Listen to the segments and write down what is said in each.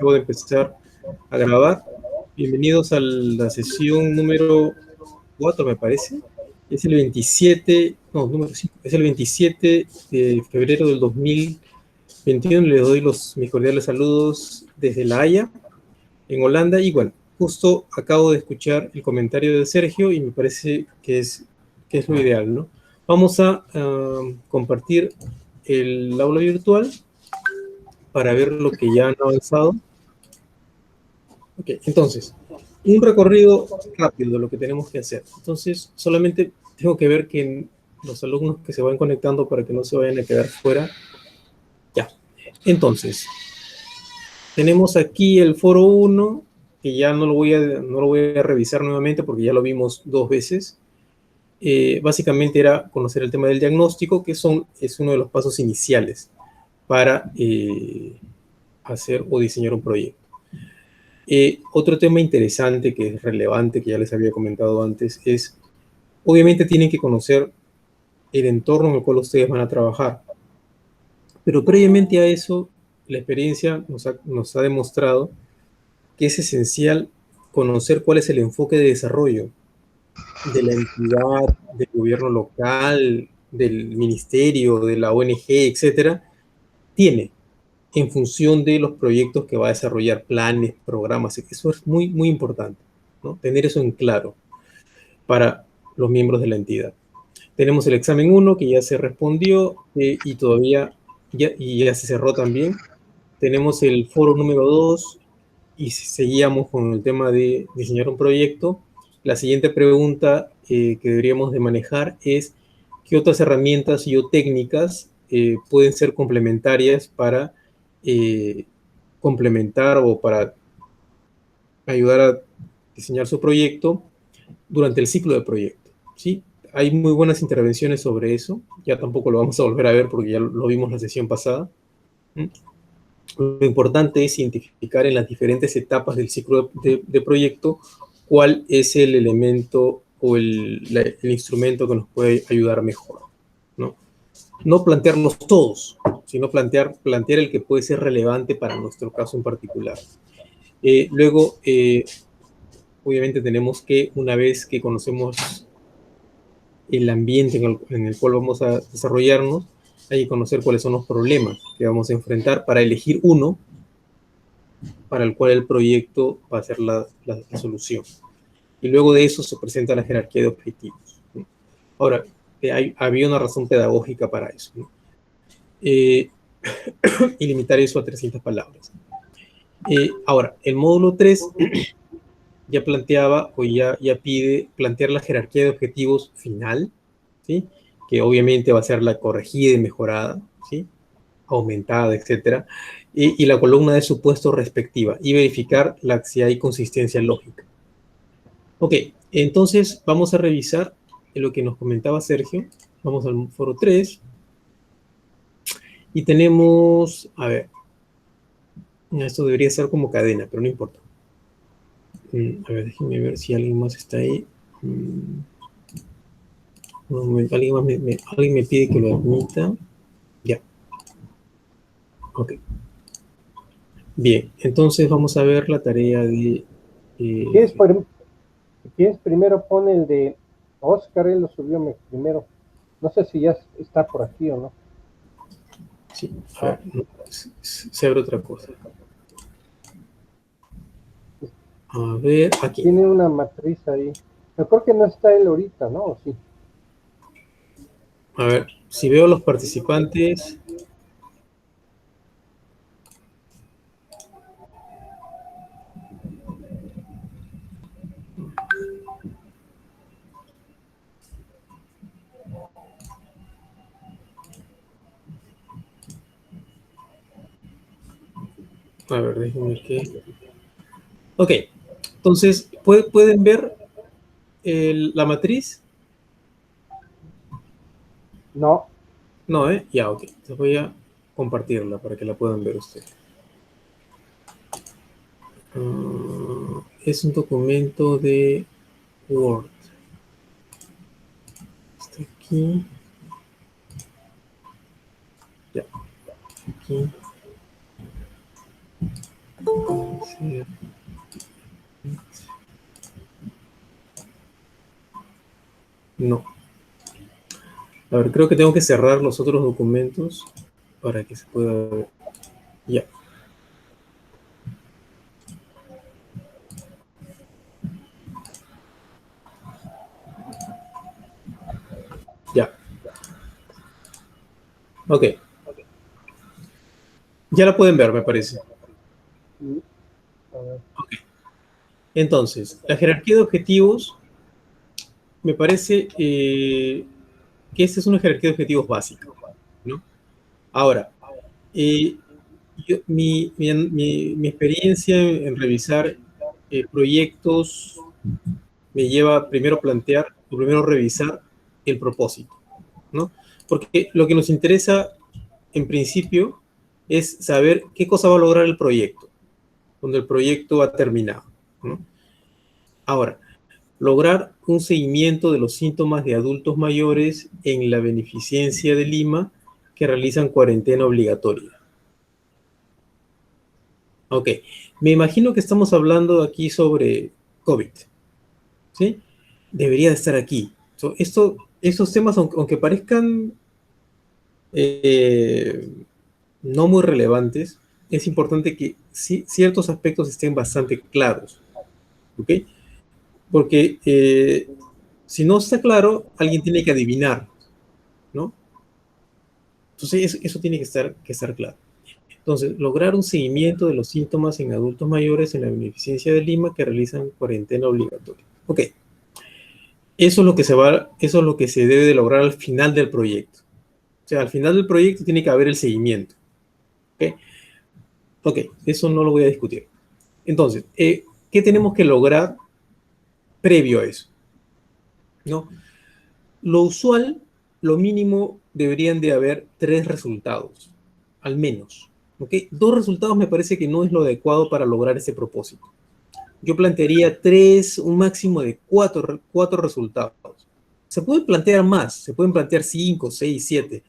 acabo de empezar a grabar. Bienvenidos a la sesión número 4, me parece. Es el 27, no, número 5, es el 27 de febrero del 2021. Les doy mis cordiales saludos desde La Haya, en Holanda. Y bueno, justo acabo de escuchar el comentario de Sergio y me parece que es lo ideal, ¿no? Vamos a compartir el aula virtual para ver lo que ya han avanzado. Ok, entonces, un recorrido rápido de lo que tenemos que hacer. Entonces, solamente tengo que ver que los alumnos que se van conectando para que no se vayan a quedar fuera. Ya. Entonces, tenemos aquí el foro 1, que ya no lo voy a revisar nuevamente porque ya lo vimos 2 veces. Básicamente era conocer el tema del diagnóstico, que es uno de los pasos iniciales para hacer o diseñar un proyecto. Otro tema interesante que es relevante, que ya les había comentado antes, es, obviamente tienen que conocer el entorno en el cual ustedes van a trabajar, pero previamente a eso, la experiencia nos ha demostrado que es esencial conocer cuál es el enfoque de desarrollo de la entidad, del gobierno local, del ministerio, de la ONG, etcétera, tiene en función de los proyectos que va a desarrollar, planes, programas. Eso es muy, muy importante, ¿no? Tener eso en claro para los miembros de la entidad. Tenemos el examen 1 que ya se respondió y ya se cerró también. Tenemos el foro número 2 y seguíamos con el tema de diseñar un proyecto. La siguiente pregunta que deberíamos de manejar es ¿qué otras herramientas y o técnicas pueden ser complementarias para complementar o para ayudar a diseñar su proyecto durante el ciclo de proyecto? ¿Sí? Hay muy buenas intervenciones sobre eso. Ya tampoco lo vamos a volver a ver porque ya lo vimos la sesión pasada. Lo importante es identificar en las diferentes etapas del ciclo de proyecto cuál es el elemento o el instrumento que nos puede ayudar mejor, ¿no? No plantearlos todos, sino plantear el que puede ser relevante para nuestro caso en particular. Luego, obviamente tenemos que, una vez que conocemos el ambiente en el cual vamos a desarrollarnos, hay que conocer cuáles son los problemas que vamos a enfrentar para elegir uno para el cual el proyecto va a ser la solución. Y luego de eso se presenta la jerarquía de objetivos, ¿no? Ahora, había una razón pedagógica para eso, ¿no? Y limitar eso a 300 palabras. Ahora, el módulo 3 ya planteaba o ya pide plantear la jerarquía de objetivos final, ¿sí? Que obviamente va a ser la corregida y mejorada, ¿sí? Aumentada, etcétera, y la columna de supuesto respectiva, y verificar si hay consistencia lógica. Ok, entonces vamos a revisar lo que nos comentaba Sergio. Vamos al foro 3 y tenemos, a ver, esto debería ser como cadena, pero no importa. A ver, déjenme ver si alguien más está ahí. Un momento, alguien me pide que lo admita. Ya. Ok. Bien, entonces vamos a ver la tarea de... Si quieres, primero pone el de Oscar, él lo subió primero. No sé si ya está por aquí o no. Sí, a ver, no, se abre otra cosa. A ver, aquí. Tiene una matriz ahí. Yo creo que no está él ahorita, ¿no? ¿O sí? A ver, si veo los participantes... A ver, déjenme que... Ok, entonces, ¿pueden ver la matriz? No. No, ¿eh? Ya, ok. Entonces voy a compartirla para que la puedan ver ustedes. Es un documento de Word. Está aquí. Ya. Aquí. Sí. No. A ver, creo que tengo que cerrar los otros documentos para que se pueda ver. Ya. Ya. Ok. Ya la pueden ver, me parece. A ver. Ok. Entonces, la jerarquía de objetivos, me parece que esta es una jerarquía de objetivos básica, ¿no? Ahora, eh, mi experiencia en revisar proyectos me lleva a primero plantear, o primero revisar el propósito, ¿no? Porque lo que nos interesa, en principio, es saber qué cosa va a lograr el proyecto, cuando el proyecto ha terminado, ¿no? Ahora, lograr un seguimiento de los síntomas de adultos mayores en la beneficencia de Lima que realizan cuarentena obligatoria. Ok, me imagino que estamos hablando aquí sobre COVID, ¿sí? Debería de estar aquí. Estos temas, aunque parezcan eh, no muy relevantes, es importante que ciertos aspectos estén bastante claros, ¿ok? Porque si no está claro, alguien tiene que adivinar, ¿no? Entonces, eso tiene que estar claro. Entonces, lograr un seguimiento de los síntomas en adultos mayores en la beneficencia de Lima que realizan cuarentena obligatoria. Ok, eso es lo que se debe de lograr al final del proyecto. O sea, al final del proyecto tiene que haber el seguimiento. Ok, ok, eso no lo voy a discutir. Entonces, ¿qué tenemos que lograr previo a eso? ¿No? Lo usual, lo mínimo, deberían de haber 3 resultados, al menos. ¿Ok? 2 resultados me parece que no es lo adecuado para lograr ese propósito. Yo plantearía 3, un máximo de 4 resultados. Se pueden plantear más, se pueden plantear 5, 6, 7,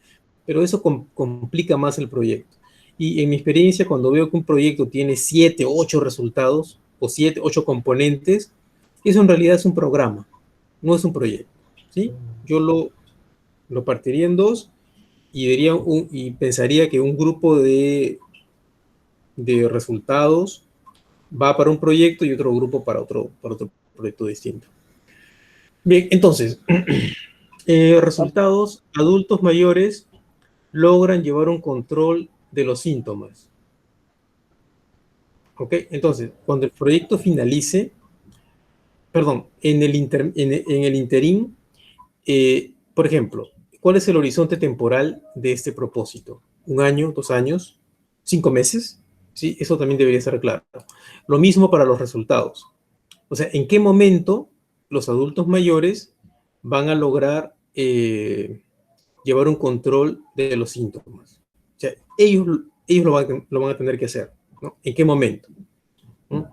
pero eso complica más el proyecto. Y en mi experiencia, cuando veo que un proyecto tiene 7, 8 resultados o 7, 8 componentes, eso en realidad es un programa, no es un proyecto. ¿Sí? Yo lo partiría en dos y pensaría que un grupo de resultados va para un proyecto y otro grupo para otro proyecto distinto. Bien, entonces, resultados, adultos mayores logran llevar un control de los síntomas. ¿Ok? Entonces, cuando el proyecto finalice, perdón, en el interín, por ejemplo, ¿cuál es el horizonte temporal de este propósito? ¿Un año, 2 años, 5 meses? Sí, eso también debería estar claro. Lo mismo para los resultados. O sea, ¿en qué momento los adultos mayores van a lograr llevar un control de los síntomas? O sea, ellos lo van a tener que hacer, ¿no? ¿En qué momento? ¿no?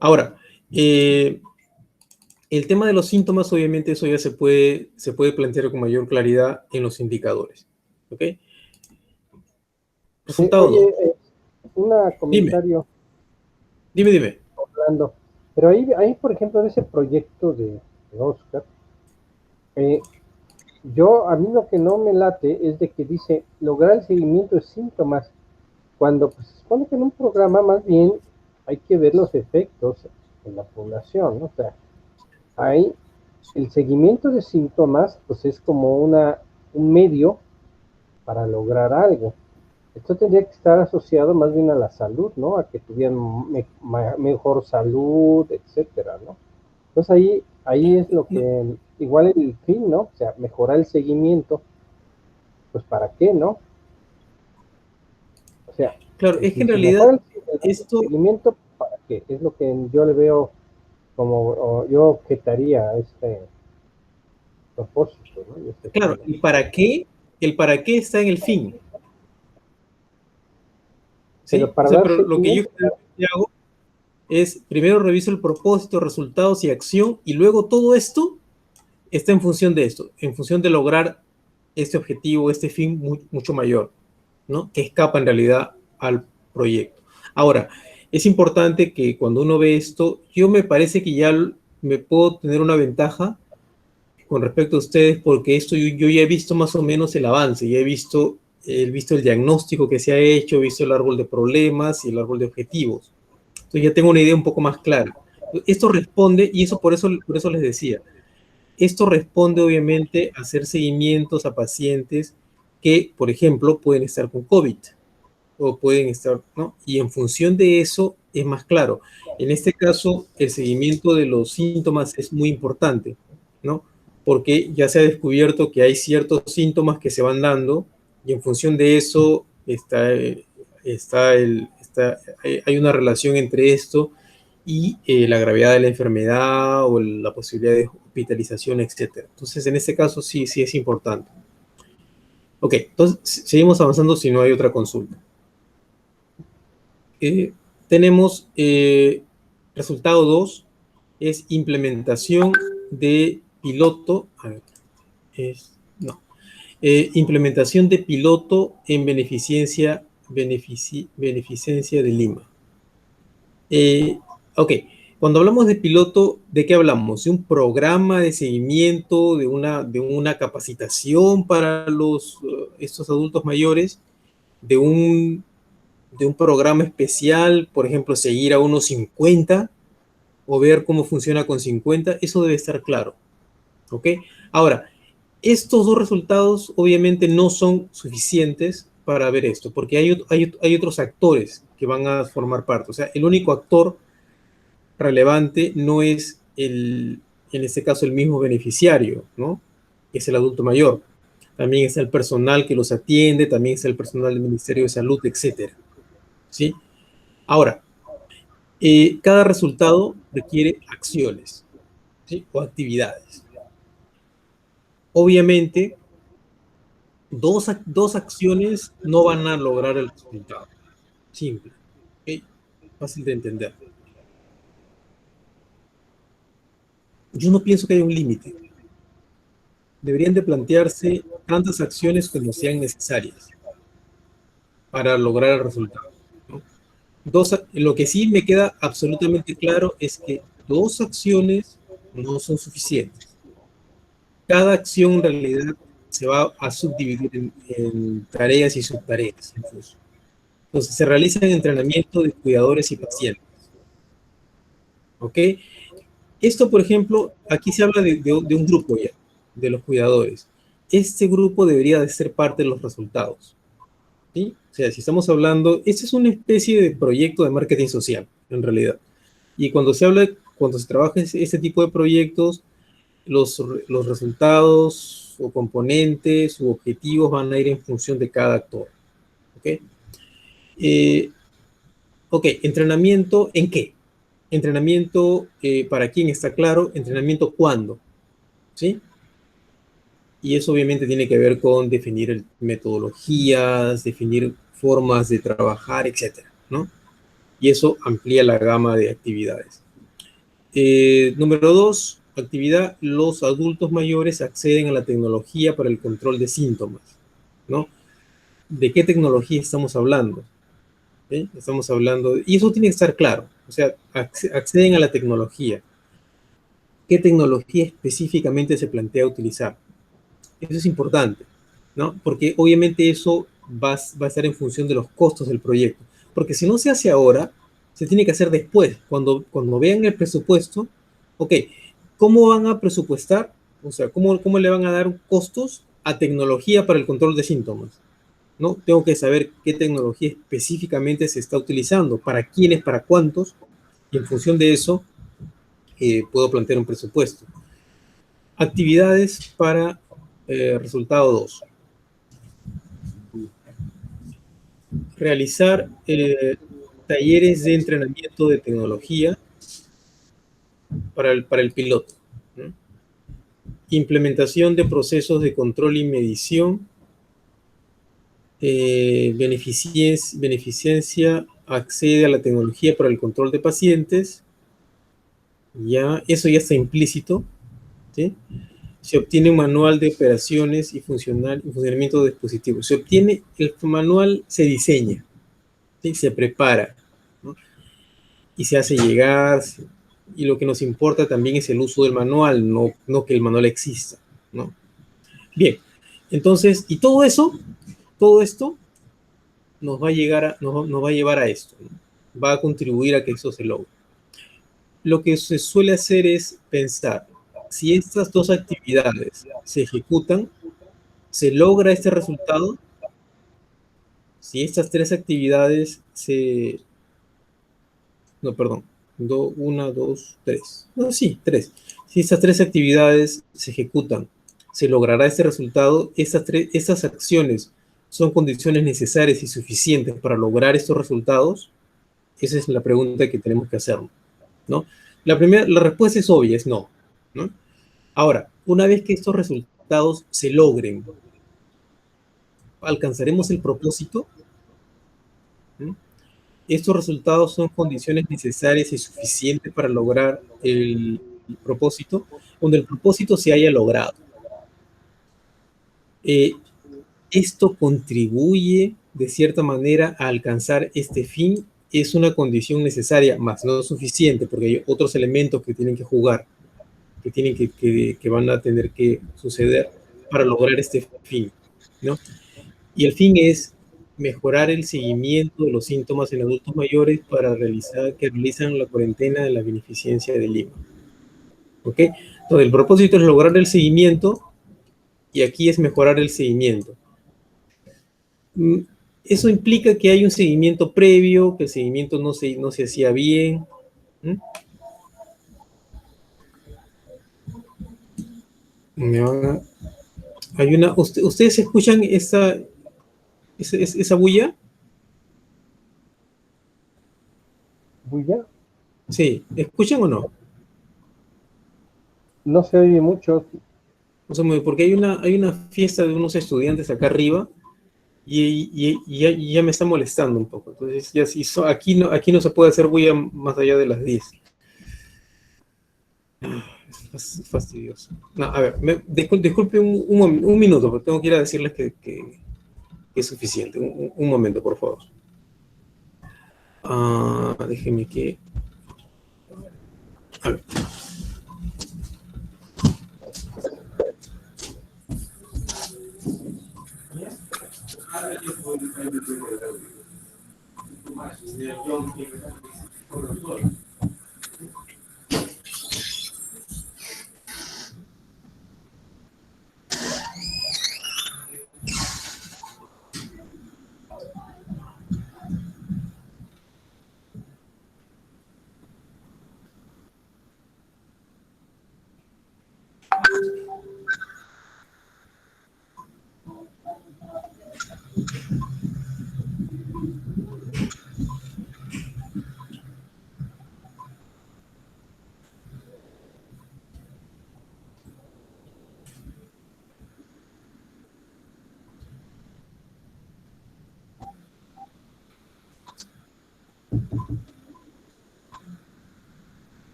Ahora, el tema de los síntomas, obviamente, eso ya se puede plantear con mayor claridad en los indicadores. ¿Ok? Resultado Oye, 2. un Dime, comentario, dime. Orlando. Pero ahí, por ejemplo, de ese proyecto de Oscar, eh, a mí lo que no me late es de que dice lograr el seguimiento de síntomas, cuando pues, se supone que en un programa más bien hay que ver los efectos en la población, ¿no? O sea, ahí el seguimiento de síntomas pues es como un medio para lograr algo. Esto tendría que estar asociado más bien a la salud, ¿no? A que tuvieran mejor salud, etcétera, ¿no? Entonces ahí es lo No, que, igual el fin, ¿no? O sea, mejorar el seguimiento, pues ¿para qué, no? O sea, claro, es que si en se realidad mejora el esto, seguimiento, ¿para qué? Es lo que yo le veo como, yo objetaría a este propósito, ¿no? Y este claro, tema. el para qué está en el fin, Pero ¿sí? O para sea, dar pero lo que yo seguimiento, generalmente hago es primero reviso el propósito, resultados y acción, y luego todo esto está en función de esto, en función de lograr este objetivo, este fin mucho mayor, ¿no? Que escapa en realidad al proyecto. Ahora, es importante que cuando uno ve esto, yo me parece que ya me puedo tener una ventaja con respecto a ustedes, porque esto yo ya he visto más o menos el avance, ya he visto el diagnóstico que se ha hecho, he visto el árbol de problemas y el árbol de objetivos. Entonces ya tengo una idea un poco más clara. Esto responde, y eso por eso les decía, esto responde obviamente a hacer seguimientos a pacientes que, por ejemplo, pueden estar con COVID o pueden estar, ¿no? Y en función de eso es más claro. En este caso, el seguimiento de los síntomas es muy importante, ¿no? Porque ya se ha descubierto que hay ciertos síntomas que se van dando y en función de eso hay una relación entre esto y la gravedad de la enfermedad o la posibilidad de hospitalización, etcétera. Entonces, en este caso sí es importante. Ok, entonces seguimos avanzando si no hay otra consulta. Tenemos resultado 2, es implementación de piloto. A ver, implementación de piloto en beneficencia de Lima. Ok, cuando hablamos de piloto, ¿de qué hablamos? ¿De un programa de seguimiento, de una capacitación para estos adultos mayores? ¿De un programa especial, por ejemplo, seguir a unos 50 o ver cómo funciona con 50? Eso debe estar claro, ¿ok? Ahora, estos dos resultados obviamente no son suficientes para ver esto, porque hay otros actores que van a formar parte. O sea, el único actor relevante no es en este caso, el mismo beneficiario, ¿no? Que es el adulto mayor. También está el personal que los atiende, también está el personal del Ministerio de Salud, etcétera, ¿sí? Ahora, cada resultado requiere acciones, ¿sí? O actividades. Obviamente, dos acciones no van a lograr el resultado. Simple. ¿Okay? Fácil de entender. Yo no pienso que haya un límite. Deberían de plantearse tantas acciones como sean necesarias para lograr el resultado, ¿no? Lo que sí me queda absolutamente claro es que 2 acciones no son suficientes. Cada acción en realidad se va a subdividir en tareas y subtareas incluso. Entonces se realiza el entrenamiento de cuidadores y pacientes. ¿Ok? Esto, por ejemplo, aquí se habla de un grupo ya, de los cuidadores. Este grupo debería de ser parte de los resultados, ¿sí? O sea, si estamos hablando, este es una especie de proyecto de marketing social, en realidad. Y cuando se trabaja este tipo de proyectos, los resultados o componentes u objetivos van a ir en función de cada actor. ¿Ok? Ok, ¿entrenamiento en qué? Entrenamiento, ¿para quién está claro? Entrenamiento, ¿cuándo? ¿Sí? Y eso obviamente tiene que ver con definir metodologías, definir formas de trabajar, etcétera, ¿no? Y eso amplía la gama de actividades. Número 2, actividad, los adultos mayores acceden a la tecnología para el control de síntomas, ¿no? ¿De qué tecnología estamos hablando? ¿Sí? Estamos hablando, y eso tiene que estar claro, o sea, acceden a la tecnología. ¿Qué tecnología específicamente se plantea utilizar? Eso es importante, ¿no? Porque obviamente eso va a estar en función de los costos del proyecto. Porque si no se hace ahora, se tiene que hacer después. Cuando vean el presupuesto, ok, ¿cómo van a presupuestar? O sea, ¿cómo le van a dar costos a tecnología para el control de síntomas? ¿No? Tengo que saber qué tecnología específicamente se está utilizando, para quiénes, para cuántos, y en función de eso puedo plantear un presupuesto. Actividades para resultado 2. Realizar talleres de entrenamiento de tecnología para el piloto, ¿no? Implementación de procesos de control y medición. Beneficencia accede a la tecnología para el control de pacientes. Ya, eso ya está implícito, ¿sí? Se obtiene un manual de operaciones y funcionamiento de dispositivos. Se obtiene, el manual se diseña, ¿sí? Se prepara, ¿no? y se hace llegar, y lo que nos importa también es el uso del manual, no que el manual exista, ¿no? Bien, entonces, y todo esto nos va a llevar a esto, ¿no? Va a contribuir a que eso se logre. Lo que se suele hacer es pensar, si estas dos actividades se ejecutan, se logra este resultado. Si estas tres actividades se... No, perdón. Una, dos, tres. No, sí, tres. Si estas tres actividades se ejecutan, se logrará este resultado. Estas acciones son condiciones necesarias y suficientes para lograr estos resultados. Esa es la pregunta que tenemos que hacer, ¿no? La respuesta es obvia, es no, ¿no? Ahora, una vez que estos resultados se logren, ¿alcanzaremos el propósito? ¿Mm? Estos resultados son condiciones necesarias y suficientes para lograr el propósito, donde el propósito se haya logrado. Eh, Esto contribuye de cierta manera a alcanzar este fin, es una condición necesaria, más no suficiente, porque hay otros elementos que tienen que jugar, que van a tener que suceder para lograr este fin, ¿no? Y el fin es mejorar el seguimiento de los síntomas en adultos mayores para que realizan la cuarentena de la beneficencia de Lima. ¿Ok? Entonces, el propósito es lograr el seguimiento y aquí es mejorar el seguimiento. Eso implica que hay un seguimiento previo, que el seguimiento no se hacía bien. ¿Mm? Hay una, ¿ustedes escuchan esa bulla? ¿Bulla? Sí, ¿escuchan o no? No se oye mucho. O sea, porque hay una fiesta de unos estudiantes acá arriba y ya me está molestando un poco. Entonces, ya si aquí no se puede hacer bulla más allá de las 10. Es fastidioso. No, a ver, disculpe un minuto, porque tengo que ir a decirles que es suficiente. Un momento, por favor. Déjeme que... A ver.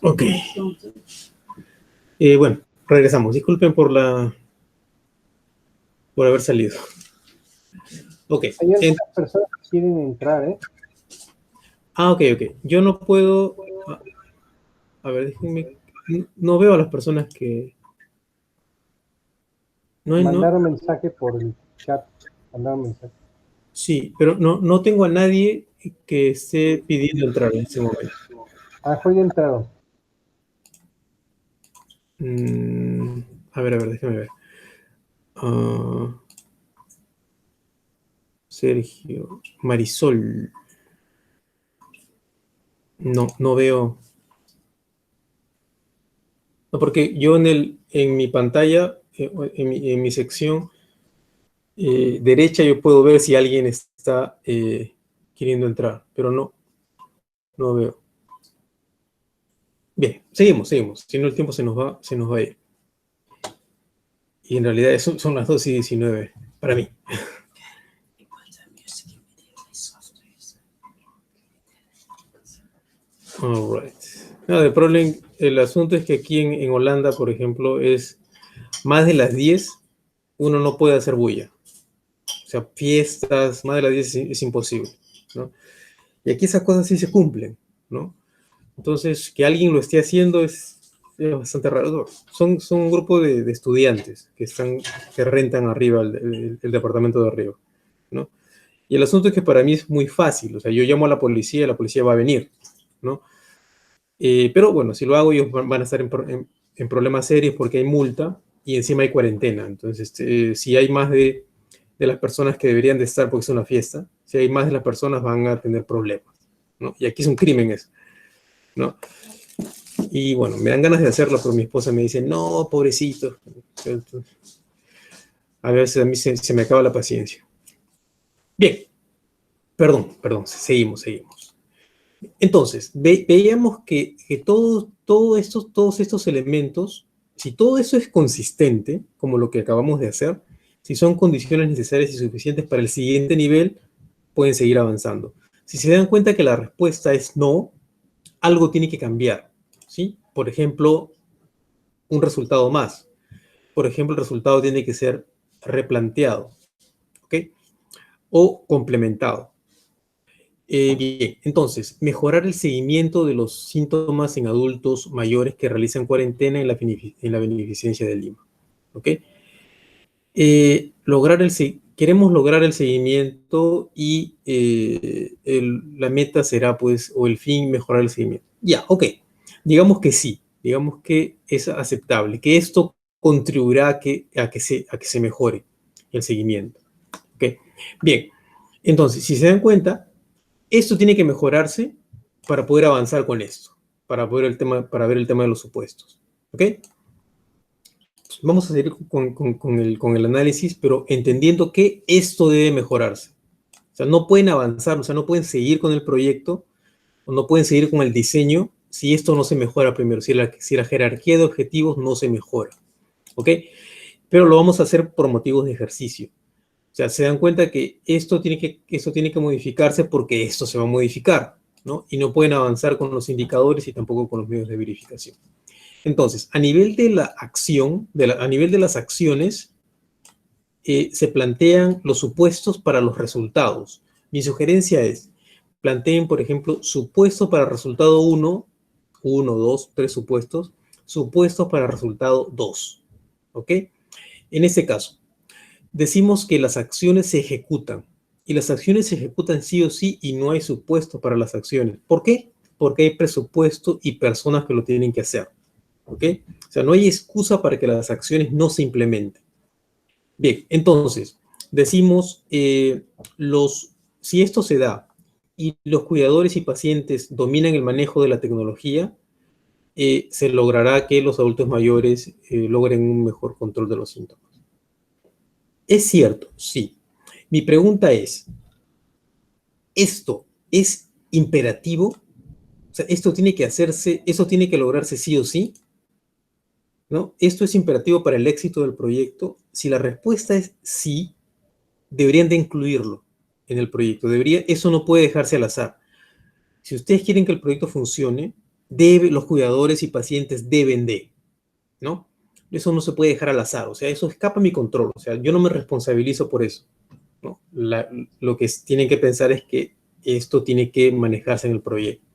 Ok. Bueno, regresamos. Disculpen por haber salido. Ok. Hay algunas personas que quieren entrar, ¿eh? Ok. Yo no puedo... A ver, déjenme... No veo a las personas que... Mandaron mensaje por el chat. Mandaron mensaje. Sí, pero no tengo a nadie que esté pidiendo entrar en este momento. Fue ya entraron. A ver, déjame ver. Sergio, Marisol. No veo. No, porque yo en mi pantalla, en mi sección derecha, yo puedo ver si alguien está queriendo entrar, pero no veo. Bien, seguimos. Si no, el tiempo se nos va a ir. Y en realidad son las 2:19 para mí. All right. El asunto es que aquí en Holanda, por ejemplo, es más de las 10, uno no puede hacer bulla. O sea, fiestas, más de las 10 es imposible, ¿no? Y aquí esas cosas sí se cumplen, ¿no? Entonces, que alguien lo esté haciendo es bastante raro. Son un grupo de estudiantes que rentan arriba el departamento de arriba, ¿no? Y el asunto es que para mí es muy fácil. O sea, yo llamo a la policía va a venir, ¿no? Pero bueno, si lo hago, ellos van a estar en problemas serios porque hay multa y encima hay cuarentena. Entonces, si hay más de las personas que deberían de estar porque es una fiesta, si hay más de las personas van a tener problemas, ¿no? Y aquí es un crimen eso, ¿no? Y bueno, me dan ganas de hacerlo, pero mi esposa me dice, no, pobrecito. A veces a mí se me acaba la paciencia. Bien, perdón, seguimos. Entonces, veíamos que todos estos elementos, si todo eso es consistente, como lo que acabamos de hacer, si son condiciones necesarias y suficientes para el siguiente nivel, pueden seguir avanzando. Si se dan cuenta que la respuesta es no, algo tiene que cambiar, ¿sí? Por ejemplo, un resultado más. Por ejemplo, el resultado tiene que ser replanteado, ¿ok? O complementado. Bien, entonces, mejorar el seguimiento de los síntomas en adultos mayores que realizan cuarentena en la beneficencia de Lima. ¿Ok? Queremos lograr el seguimiento y la meta será, pues, o el fin, mejorar el seguimiento. Ya, ok. Digamos que sí, digamos que es aceptable, que esto contribuirá a que se mejore el seguimiento. ¿Ok? Bien, entonces, si se dan cuenta, esto tiene que mejorarse para poder avanzar con esto, para ver el tema de los supuestos. ¿Ok? Vamos a seguir con el análisis, pero entendiendo que esto debe mejorarse. O sea, no pueden avanzar, o sea, no pueden seguir con el proyecto o no pueden seguir con el diseño si esto no se mejora primero, si la jerarquía de objetivos no se mejora. ¿Ok? Pero lo vamos a hacer por motivos de ejercicio. O sea, se dan cuenta que esto tiene que modificarse porque esto se va a modificar, ¿no? Y no pueden avanzar con los indicadores y tampoco con los medios de verificación. Entonces, a nivel de la acción, a nivel de las acciones, se plantean los supuestos para los resultados. Mi sugerencia es, planteen, por ejemplo, supuesto para resultado 1, 2, 3 supuestos, supuestos para resultado 2, ¿ok? En este caso, decimos que las acciones se ejecutan, y las acciones se ejecutan sí o sí, y no hay supuesto para las acciones. ¿Por qué? Porque hay presupuesto y personas que lo tienen que hacer. ¿Ok? O sea, no hay excusa para que las acciones no se implementen. Bien, entonces, decimos, si esto se da y los cuidadores y pacientes dominan el manejo de la tecnología, se logrará que los adultos mayores logren un mejor control de los síntomas. ¿Es cierto? Sí. Mi pregunta es, ¿esto es imperativo? O sea, ¿esto tiene que hacerse, eso tiene que lograrse sí o sí? ¿No? ¿Esto es imperativo para el éxito del proyecto? Si la respuesta es sí, deberían de incluirlo en el proyecto. Eso no puede dejarse al azar. Si ustedes quieren que el proyecto funcione, los cuidadores y pacientes deben de, ¿no? Eso no se puede dejar al azar, o sea, eso escapa a mi control, o sea, yo no me responsabilizo por eso, ¿no? Lo que tienen que pensar es que esto tiene que manejarse en el proyecto,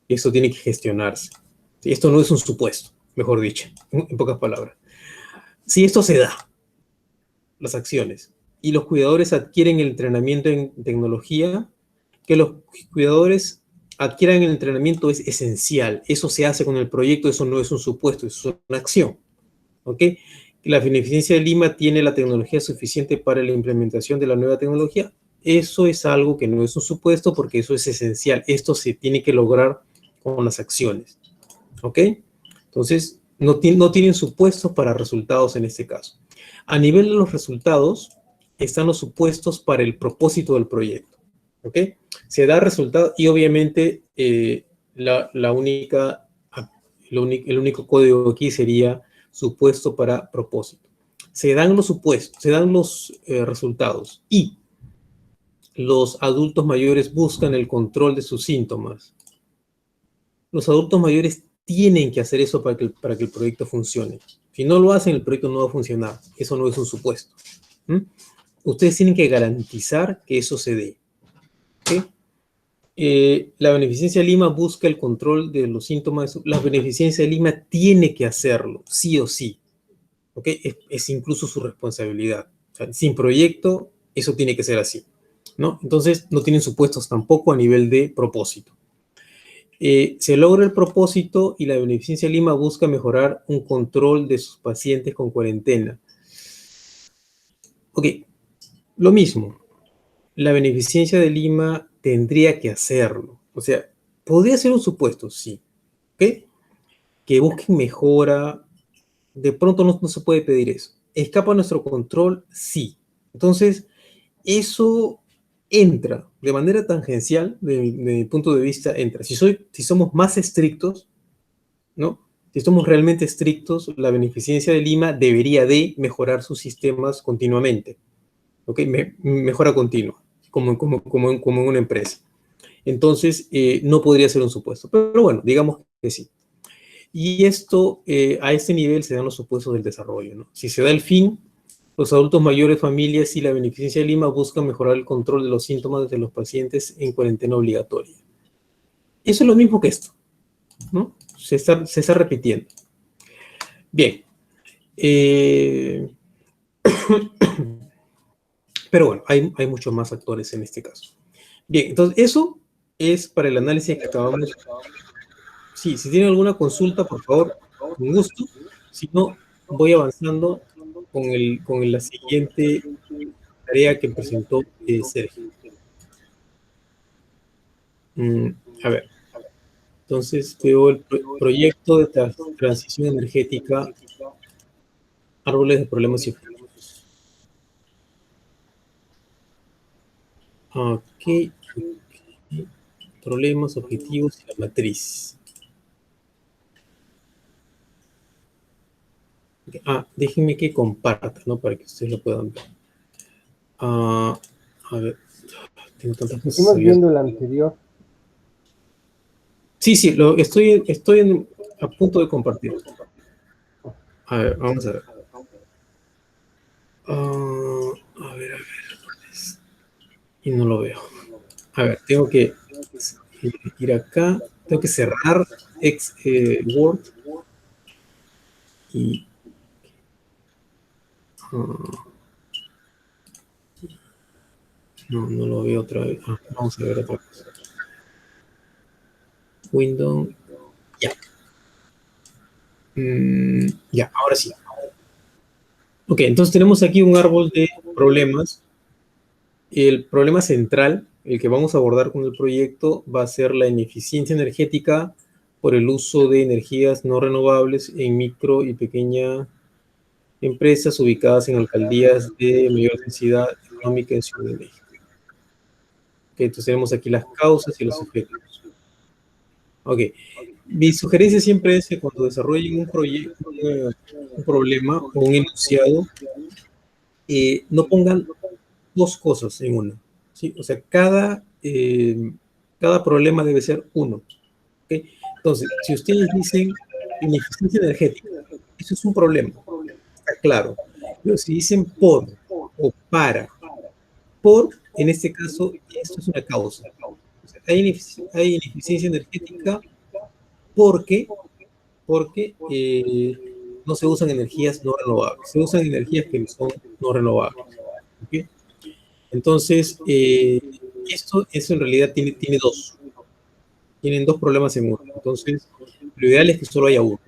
esto tiene que gestionarse. ¿Sí? Esto no es un supuesto, mejor dicho, en pocas palabras. Si esto se da, las acciones, y los cuidadores adquieren el entrenamiento en tecnología, que los cuidadores adquieran el entrenamiento es esencial. Eso se hace con el proyecto, eso no es un supuesto, eso es una acción. ¿Ok? La Beneficencia de Lima tiene la tecnología suficiente para la implementación de la nueva tecnología. Eso es algo que no es un supuesto porque eso es esencial. Esto se tiene que lograr con las acciones. ¿Ok? Entonces, no tienen supuestos para resultados en este caso. A nivel de los resultados, están los supuestos para el propósito del proyecto. ¿Ok? Se da resultado y obviamente el único código aquí sería supuesto para propósito. Se dan los supuestos, se dan los resultados y los adultos mayores buscan el control de sus síntomas. Los adultos mayores tienen que hacer eso para que el proyecto funcione. Si no lo hacen, el proyecto no va a funcionar. Eso no es un supuesto. ¿Mm? Ustedes tienen que garantizar que eso se dé. ¿Okay? La Beneficencia de Lima busca el control de los síntomas. La Beneficencia de Lima tiene que hacerlo, sí o sí. ¿Okay? Es incluso su responsabilidad. O sea, sin proyecto, eso tiene que ser así. ¿No? Entonces, no tienen supuestos tampoco a nivel de propósito. Se logra el propósito y la Beneficencia de Lima busca mejorar un control de sus pacientes con cuarentena. Ok, lo mismo. La Beneficencia de Lima tendría que hacerlo. O sea, podría ser un supuesto, sí. ¿Ok? Que busquen mejora. De pronto no se puede pedir eso. ¿Escapa a nuestro control? Sí. Entonces, eso entra de manera tangencial, de mi punto de vista, entra. Si somos más estrictos, ¿no? Si somos realmente estrictos, la Beneficencia de Lima debería de mejorar sus sistemas continuamente. ¿Ok? Mejora continua, como en una empresa. Entonces, no podría ser un supuesto. Pero bueno, digamos que sí. Y esto, a este nivel se dan los supuestos del desarrollo, ¿no? Si se da el fin, los adultos mayores, familias y la Beneficencia de Lima buscan mejorar el control de los síntomas de los pacientes en cuarentena obligatoria. Eso es lo mismo que esto, ¿no? Se está repitiendo. Bien. Pero bueno, hay muchos más actores en este caso. Bien, entonces eso es para el análisis que acabamos. Sí, si tienen alguna consulta, por favor, con gusto. Si no, voy avanzando con la siguiente tarea que presentó Sergio. Mm, a ver, entonces veo el proyecto de transición energética, árboles de problemas y objetivos. Ok, problemas, objetivos y la matriz. Déjenme que comparta, ¿no? Para que ustedes lo puedan ver. A ver, tengo tantas cosas Seguimos abiertas. viendo el anterior. Sí, estoy a punto de compartir. A ver, vamos a ver. A ver. Y no lo veo. A ver, tengo que ir acá. Tengo que cerrar Word. Y No, no lo veo otra vez. Vamos a ver otra cosa. Windows. Ya. Ya, ahora sí. Ok, entonces tenemos aquí un árbol de problemas. El problema central, el que vamos a abordar con el proyecto, va a ser la ineficiencia energética por el uso de energías no renovables en micro y pequeñas empresas ubicadas en alcaldías de mayor densidad económica en Ciudad de México. Ok, entonces tenemos aquí las causas y los efectos. Ok, mi sugerencia siempre es que cuando desarrollen un proyecto, un problema o un enunciado, no pongan dos cosas en una, ¿sí? O sea, cada problema debe ser uno, ¿ok? Entonces, si ustedes dicen ineficiencia energética, eso es un problema, está claro. Pero si dicen por o para, por, en este caso, esto es una causa. O sea, hay ineficiencia energética porque, porque no se usan energías no renovables, se usan energías que son no renovables, ¿ok? Entonces, eso en realidad tienen dos problemas en uno. Entonces, lo ideal es que solo haya uno.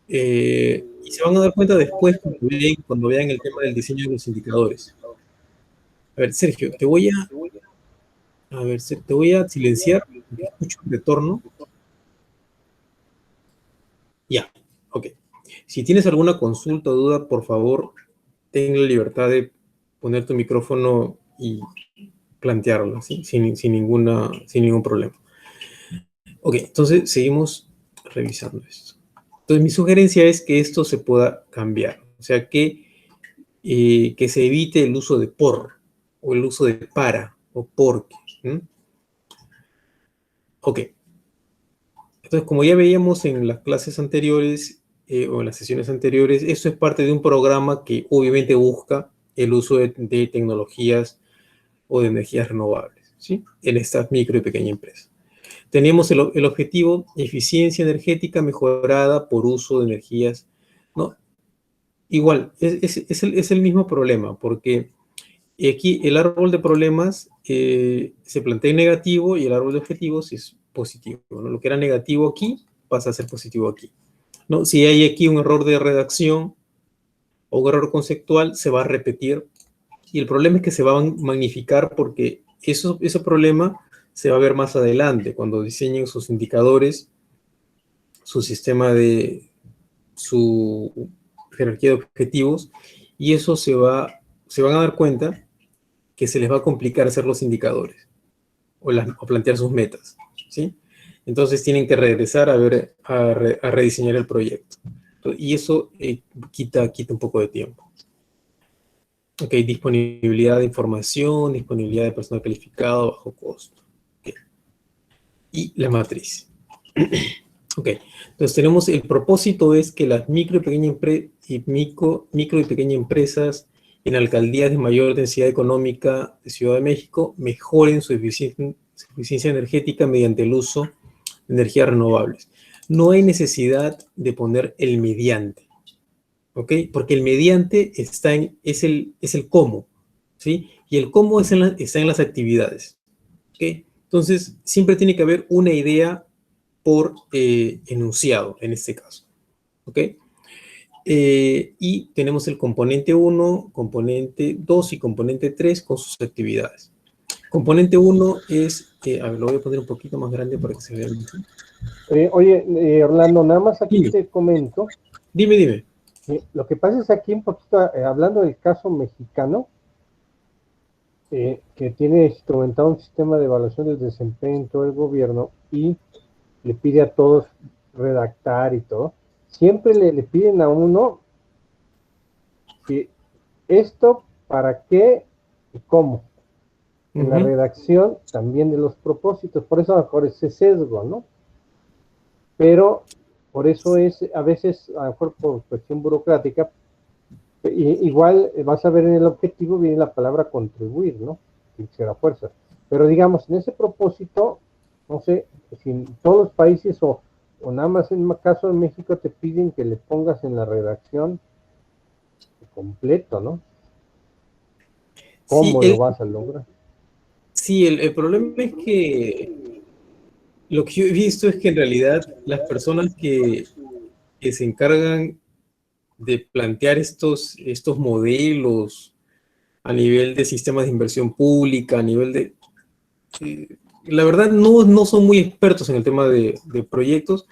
Y se van a dar cuenta después cuando vean el tema del diseño de los indicadores. A ver, Sergio, te voy a silenciar, porque escucho un retorno. Ya, ok. Si tienes alguna consulta o duda, por favor, ten la libertad de poner tu micrófono y plantearlo, ¿sí? Sin ningún problema. Ok, entonces seguimos revisando esto. Entonces mi sugerencia es que esto se pueda cambiar, o sea, que se evite el uso de por, o el uso de para, o porque. Ok, entonces como ya veíamos en las clases anteriores, o en las sesiones anteriores, esto es parte de un programa que obviamente busca el uso de tecnologías o de energías renovables, ¿sí? En estas micro y pequeñas empresas. Tenemos el objetivo eficiencia energética mejorada por uso de energías, ¿no? Igual, es el mismo problema, porque aquí el árbol de problemas se plantea en negativo y el árbol de objetivos es positivo, ¿no? Lo que era negativo aquí pasa a ser positivo aquí, ¿no? Si hay aquí un error de redacción o un error conceptual, se va a repetir y el problema es que se va a magnificar porque ese problema se va a ver más adelante, cuando diseñen sus indicadores, su sistema su jerarquía de objetivos, y eso se van a dar cuenta que se les va a complicar hacer los indicadores o plantear sus metas, ¿sí? Entonces tienen que regresar a rediseñar el proyecto. Y eso quita un poco de tiempo. Ok, disponibilidad de información, disponibilidad de personal calificado, bajo costo. Okay. Y la matriz. Ok, entonces tenemos el propósito es que las micro y pequeñas empresas en alcaldías de mayor densidad económica de Ciudad de México mejoren su eficiencia energética mediante el uso de energías renovables. No hay necesidad de poner el mediante, ¿ok? Porque el mediante es el cómo, ¿sí? Y el cómo está en las actividades, ¿ok? Entonces, siempre tiene que haber una idea por enunciado, en este caso, ¿ok? Y tenemos el componente 1, componente 2 y componente 3 con sus actividades. Componente 1 es, a ver, lo voy a poner un poquito más grande para que se vea mejor. Oye, Orlando, nada más aquí Dime. te comento. Dime. Lo que pasa es aquí un poquito, hablando del caso mexicano, que tiene instrumentado un sistema de evaluación del desempeño en todo el gobierno y le pide a todos redactar y todo, siempre le piden a uno que esto para qué y cómo. En la redacción también de los propósitos, por eso a lo mejor ese sesgo, ¿no? Pero por eso es, a veces, a lo mejor por cuestión burocrática, igual vas a ver en el objetivo viene la palabra contribuir, ¿no? Que será fuerza. Pero digamos, en ese propósito, no sé, si en todos los países o nada más en el caso de México te piden que le pongas en la redacción completo, ¿no? Sí, ¿Cómo lo vas a lograr? sí, el problema es que lo que yo he visto es que en realidad las personas que se encargan de plantear estos modelos a nivel de sistemas de inversión pública, a nivel de... eh, la verdad no son muy expertos en el tema de proyectos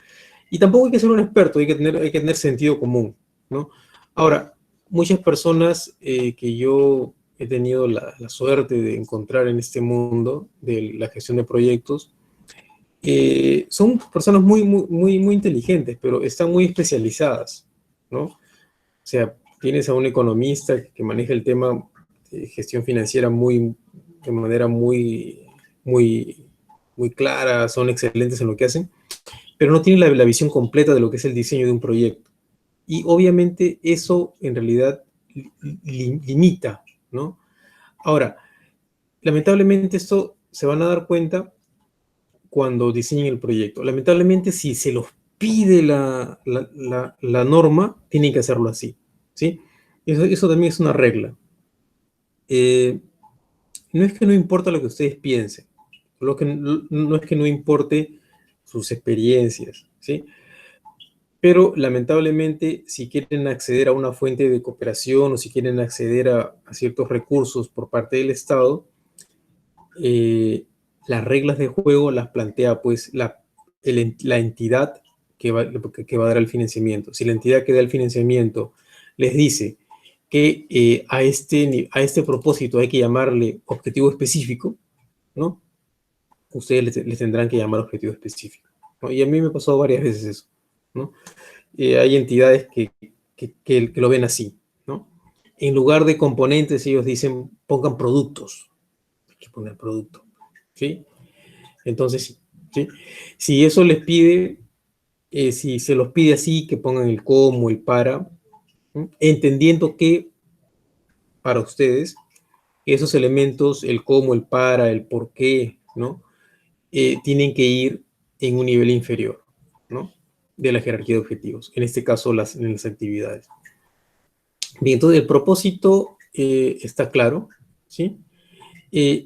y tampoco hay que ser un experto, hay que tener sentido común, ¿no? Ahora, muchas personas que yo he tenido la suerte de encontrar en este mundo de la gestión de proyectos, son personas muy inteligentes, pero están muy especializadas, ¿no? O sea, tienes a un economista que maneja el tema de gestión financiera de manera muy, muy clara, son excelentes en lo que hacen, pero no tienen la visión completa de lo que es el diseño de un proyecto. Y obviamente eso en realidad limita, ¿no? Ahora, lamentablemente esto se van a dar cuenta cuando diseñen el proyecto. Lamentablemente, si se los pide la norma, tienen que hacerlo así, ¿sí? Eso también es una regla. Eh, no es que no importa lo que ustedes piensen, no es que no importe sus experiencias, ¿sí? Pero lamentablemente, si quieren acceder a una fuente de cooperación o si quieren acceder a ciertos recursos por parte del Estado, eh, las reglas de juego las plantea pues la entidad que va a dar el financiamiento. Si la entidad que da el financiamiento les dice que a este propósito hay que llamarle objetivo específico, ¿no? Ustedes les tendrán que llamar objetivo específico, ¿no? Y a mí me pasó varias veces eso, ¿no? Hay entidades que lo ven así, ¿no? En lugar de componentes, ellos dicen, pongan productos. Hay que poner producto, ¿sí? Entonces, ¿sí? Si eso les pide, si se los pide así, que pongan el cómo, el para, ¿sí? Entendiendo que para ustedes esos elementos, el cómo, el para, el por qué, ¿no? Tienen que ir en un nivel inferior, ¿no? De la jerarquía de objetivos, en este caso en las actividades. Bien, entonces el propósito está claro, ¿sí?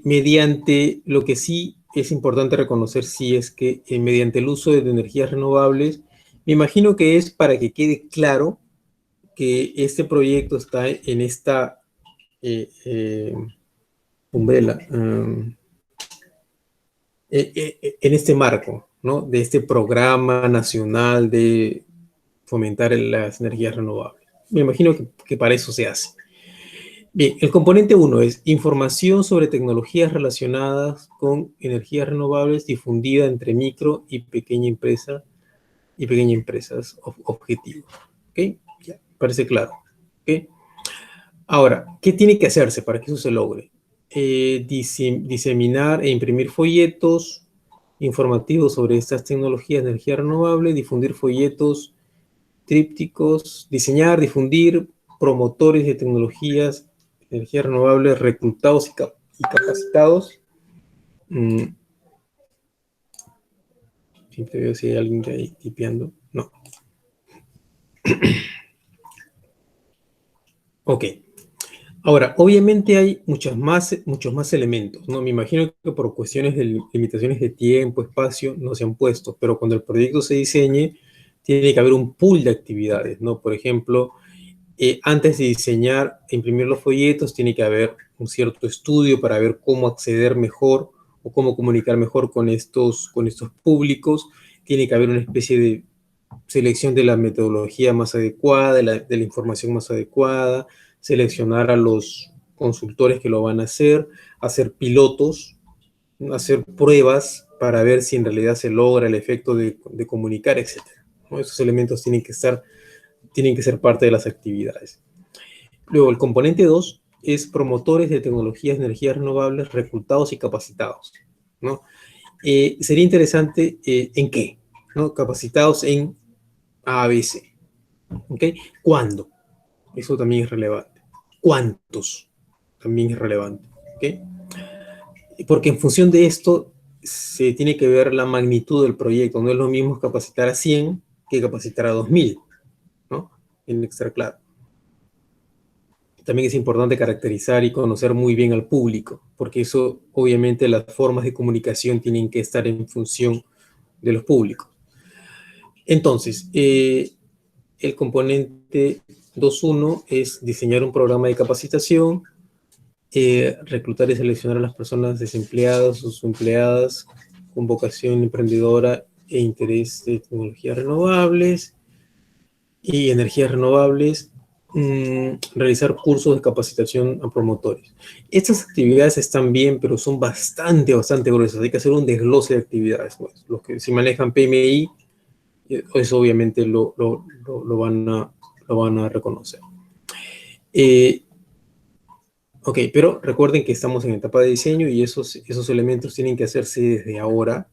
Mediante lo que sí es importante reconocer, sí es que mediante el uso de energías renovables, me imagino que es para que quede claro que este proyecto está en esta umbrella, en este marco, ¿no? De este programa nacional de fomentar las energías renovables. Me imagino que para eso se hace. Bien, el componente uno es información sobre tecnologías relacionadas con energías renovables difundida entre micro y pequeñas empresas objetivos. ¿Ok? Ya, parece claro. ¿Ok? Ahora, ¿qué tiene que hacerse para que eso se logre? Diseminar e imprimir folletos informativos sobre estas tecnologías de energía renovable, difundir folletos trípticos, diseñar, difundir promotores de tecnologías de energía renovable reclutados y capacitados. Siempre veo si hay alguien ahí tipeando. No. Ok. Ahora, obviamente hay muchos más elementos, ¿no? Me imagino que por cuestiones de limitaciones de tiempo, espacio, no se han puesto, pero cuando el proyecto se diseñe, tiene que haber un pool de actividades, ¿no? Por ejemplo, antes de diseñar e imprimir los folletos, tiene que haber un cierto estudio para ver cómo acceder mejor o cómo comunicar mejor con estos públicos. Tiene que haber una especie de selección de la metodología más adecuada, de la información más adecuada, seleccionar a los consultores que lo van a hacer pilotos, hacer pruebas para ver si en realidad se logra el efecto de comunicar, etcétera, ¿no? Esos elementos tienen que ser parte de las actividades. Luego, el componente 2 es promotores de tecnologías de energías renovables reclutados y capacitados, ¿no? Sería interesante en qué, ¿no? Capacitados en ABC, ¿ok? ¿Cuándo? Eso también es relevante. ¿Cuántos? También es relevante, ¿ok? Porque en función de esto se tiene que ver la magnitud del proyecto. No es lo mismo capacitar a 100 que capacitar a 2000, ¿no? En extra claro. También es importante caracterizar y conocer muy bien al público, porque eso, obviamente, las formas de comunicación tienen que estar en función de los públicos. Entonces, el componente 2.1 es diseñar un programa de capacitación, reclutar y seleccionar a las personas desempleadas o subempleadas con vocación emprendedora e interés de tecnologías renovables y energías renovables, realizar cursos de capacitación a promotores. Estas actividades están bien, pero son bastante gruesas. Hay que hacer un desglose de actividades. Pues. Los que si manejan PMI, eso obviamente lo van a reconocer. Ok, pero recuerden que estamos en etapa de diseño y esos elementos tienen que hacerse desde ahora,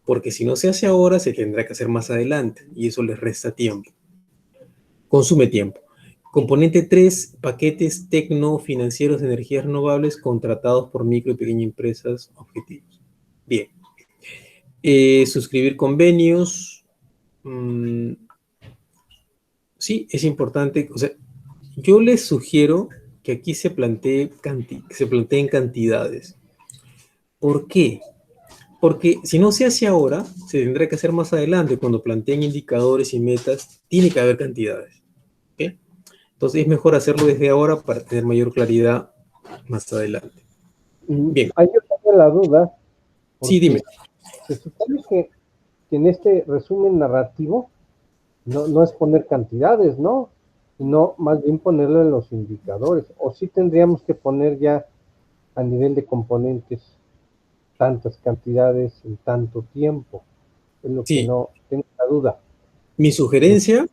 porque si no se hace ahora, se tendrá que hacer más adelante y eso les resta tiempo. Consume tiempo. Componente 3, paquetes tecno-financieros de energías renovables contratados por micro y pequeñas empresas objetivos. Bien. Suscribir convenios. Sí, es importante. O sea, yo les sugiero que aquí se planteen cantidades. ¿Por qué? Porque si no se hace ahora, se tendrá que hacer más adelante. Cuando planteen indicadores y metas, tiene que haber cantidades. ¿Okay? Entonces es mejor hacerlo desde ahora para tener mayor claridad más adelante. Bien. Ahí yo tengo la duda, Sí, porque dime. se supone que en este resumen narrativo no es poner cantidades, ¿no? Sino más bien ponerlo en los indicadores. O sí tendríamos que poner ya a nivel de componentes tantas cantidades en tanto tiempo. Es lo que Sí, no tengo la duda. mi sugerencia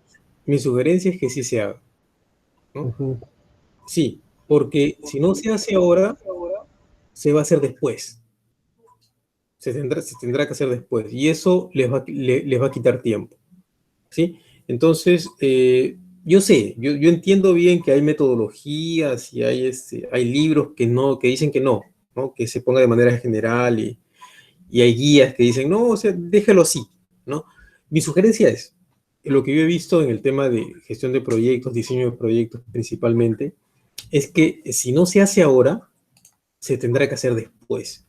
es que sí se haga, ¿no? Uh-huh. Sí, porque si no se hace ahora, se va a hacer después. Se tendrá que hacer después. Y eso les va a quitar tiempo. ¿Sí? Entonces, yo sé, yo entiendo bien que hay metodologías y hay libros que dicen que no, que se ponga de manera general y hay guías que dicen, no, o sea, déjalo así, ¿no? Mi sugerencia es, lo que yo he visto en el tema de gestión de proyectos, diseño de proyectos principalmente, es que si no se hace ahora, se tendrá que hacer después,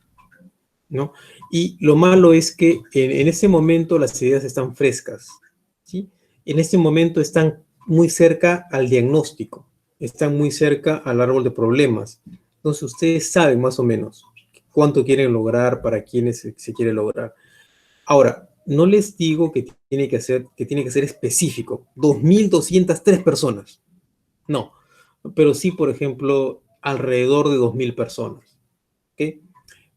¿no? Y lo malo es que en este momento las ideas están frescas, ¿sí? En este momento están muy cerca al diagnóstico, están muy cerca al árbol de problemas. Entonces ustedes saben más o menos cuánto quieren lograr, para quiénes se quiere lograr. Ahora, no les digo que tiene que ser específico, 2.203 personas, no, pero sí, por ejemplo, alrededor de 2.000 personas, ¿ok?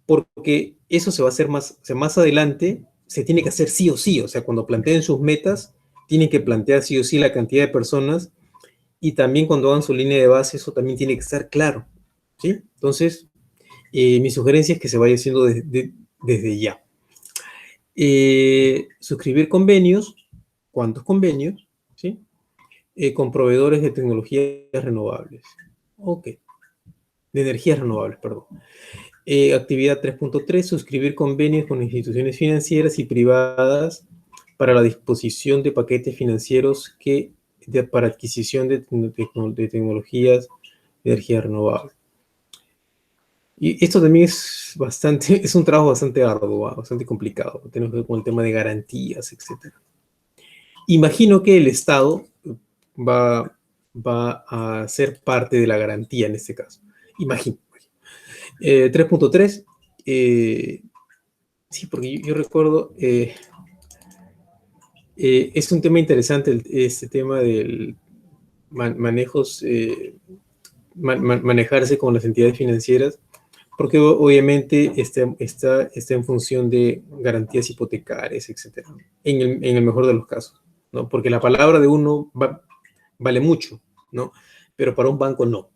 Porque eso se va a hacer más adelante, se tiene que hacer sí o sí, o sea, cuando planteen sus metas, tienen que plantear sí o sí la cantidad de personas y también cuando hagan su línea de base, eso también tiene que estar claro, ¿sí? Entonces, mi sugerencia es que se vaya haciendo desde ya. Suscribir convenios, ¿cuántos convenios? ¿Sí? Con proveedores de tecnologías renovables. Ok, de energías renovables, perdón. Actividad 3.3, suscribir convenios con instituciones financieras y privadas para la disposición de paquetes financieros para adquisición de tecnologías de energía renovable. Y esto también es un trabajo bastante arduo, bastante complicado. Tenemos que ver con el tema de garantías, etc. Imagino que el Estado va a ser parte de la garantía en este caso. Imagino. 3.3, sí, porque yo recuerdo, es un tema interesante este tema del manejos, manejarse con las entidades financieras, porque obviamente está en función de garantías hipotecarias, etcétera, en el mejor de los casos, ¿no? Porque la palabra de uno vale mucho, ¿no? Pero para un banco no.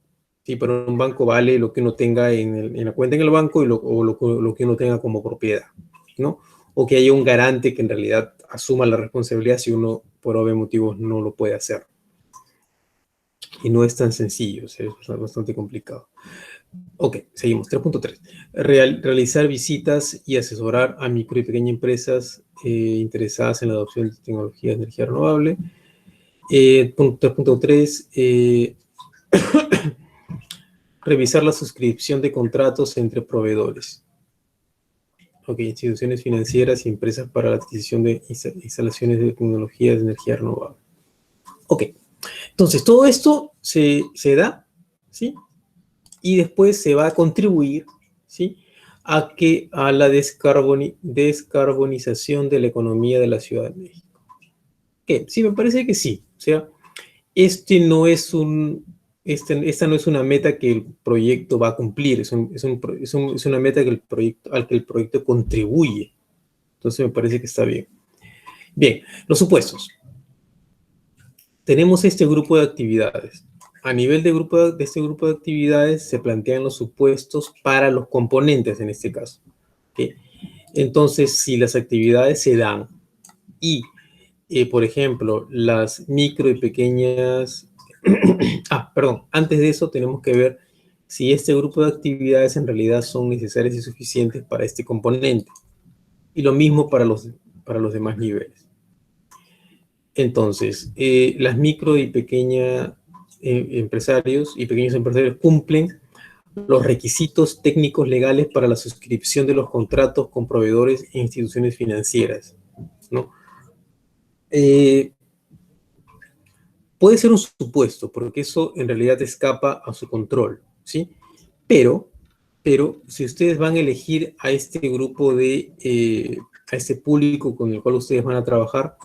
Sí, para un banco vale lo que uno tenga en la cuenta en el banco o lo que uno tenga como propiedad, ¿no? O que haya un garante que en realidad asuma la responsabilidad si uno por obvios motivos no lo puede hacer. Y no es tan sencillo, o sea, es bastante complicado. Ok, seguimos. 3.3. Realizar visitas y asesorar a micro y pequeñas empresas interesadas en la adopción de tecnologías de energía renovable. 3.3. revisar la suscripción de contratos entre proveedores. Ok, instituciones financieras y empresas para la adquisición de instalaciones de tecnologías de energía renovable. Ok, entonces todo esto se da, ¿sí? Y después se va a contribuir, ¿sí? A la descarbonización de la economía de la Ciudad de México. Ok, sí, me parece que sí. O sea, esta no es una meta que el proyecto va a cumplir, es una meta al que el proyecto contribuye. Entonces me parece que está bien. Bien, los supuestos. Tenemos este grupo de actividades. A nivel de este grupo de actividades se plantean los supuestos para los componentes en este caso. ¿Okay? Entonces, si las actividades se dan y, por ejemplo, las micro y pequeñas... perdón, antes de eso tenemos que ver si este grupo de actividades en realidad son necesarias y suficientes para este componente. Y lo mismo para los demás niveles. Entonces, las micro y pequeños empresarios cumplen los requisitos técnicos legales para la suscripción de los contratos con proveedores e instituciones financieras, ¿no? Puede ser un supuesto, porque eso en realidad escapa a su control, ¿sí? Pero si ustedes van a elegir a este grupo a este público con el cual ustedes van a trabajar,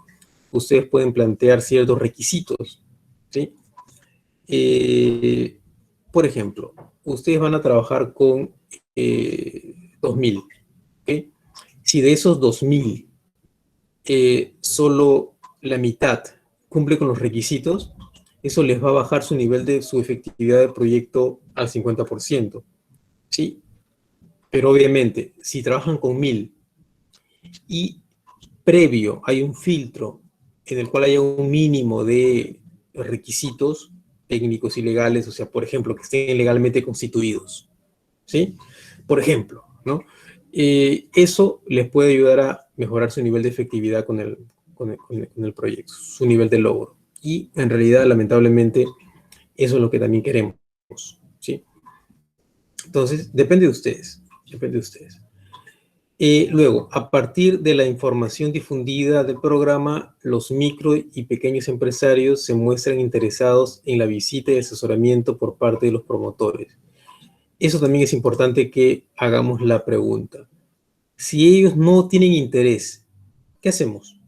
ustedes pueden plantear ciertos requisitos, ¿sí? Por ejemplo, ustedes van a trabajar con 2.000, ¿okay? Si de esos 2.000 solo la mitad cumple con los requisitos, eso les va a bajar su nivel de su efectividad de proyecto al 50%, ¿sí? Pero obviamente, si trabajan con 1.000 y previo hay un filtro en el cual haya un mínimo de requisitos técnicos y legales, o sea, por ejemplo, que estén legalmente constituidos, ¿sí? Por ejemplo, ¿no? Eso les puede ayudar a mejorar su nivel de efectividad con el proyecto, su nivel de logro. Y en realidad, lamentablemente, eso es lo que también queremos, ¿sí? Entonces, depende de ustedes, depende de ustedes. Luego, a partir de la información difundida del programa, los micro y pequeños empresarios se muestran interesados en la visita y asesoramiento por parte de los promotores. Eso también es importante que hagamos la pregunta. Si ellos no tienen interés, ¿qué hacemos?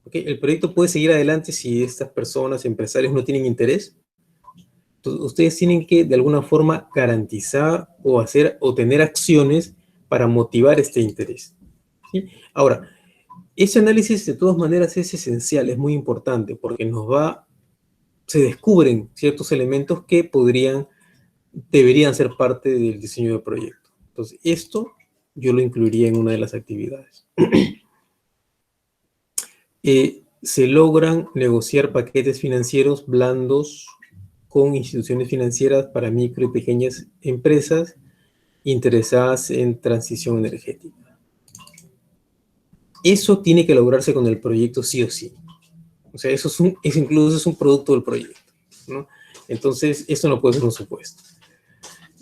¿Okay? El proyecto puede seguir adelante si estas personas, empresarios, no tienen interés. Entonces, ustedes tienen que, de alguna forma, garantizar o tener acciones para motivar este interés, ¿sí? Ahora, ese análisis de todas maneras es esencial, es muy importante, porque se descubren ciertos elementos que deberían ser parte del diseño del proyecto. Entonces, esto yo lo incluiría en una de las actividades. Se logran negociar paquetes financieros blandos con instituciones financieras para micro y pequeñas empresas interesadas en transición energética. Eso tiene que lograrse con el proyecto sí o sí. O sea, eso incluso es un producto del proyecto, ¿no? Entonces, eso no puede ser un supuesto.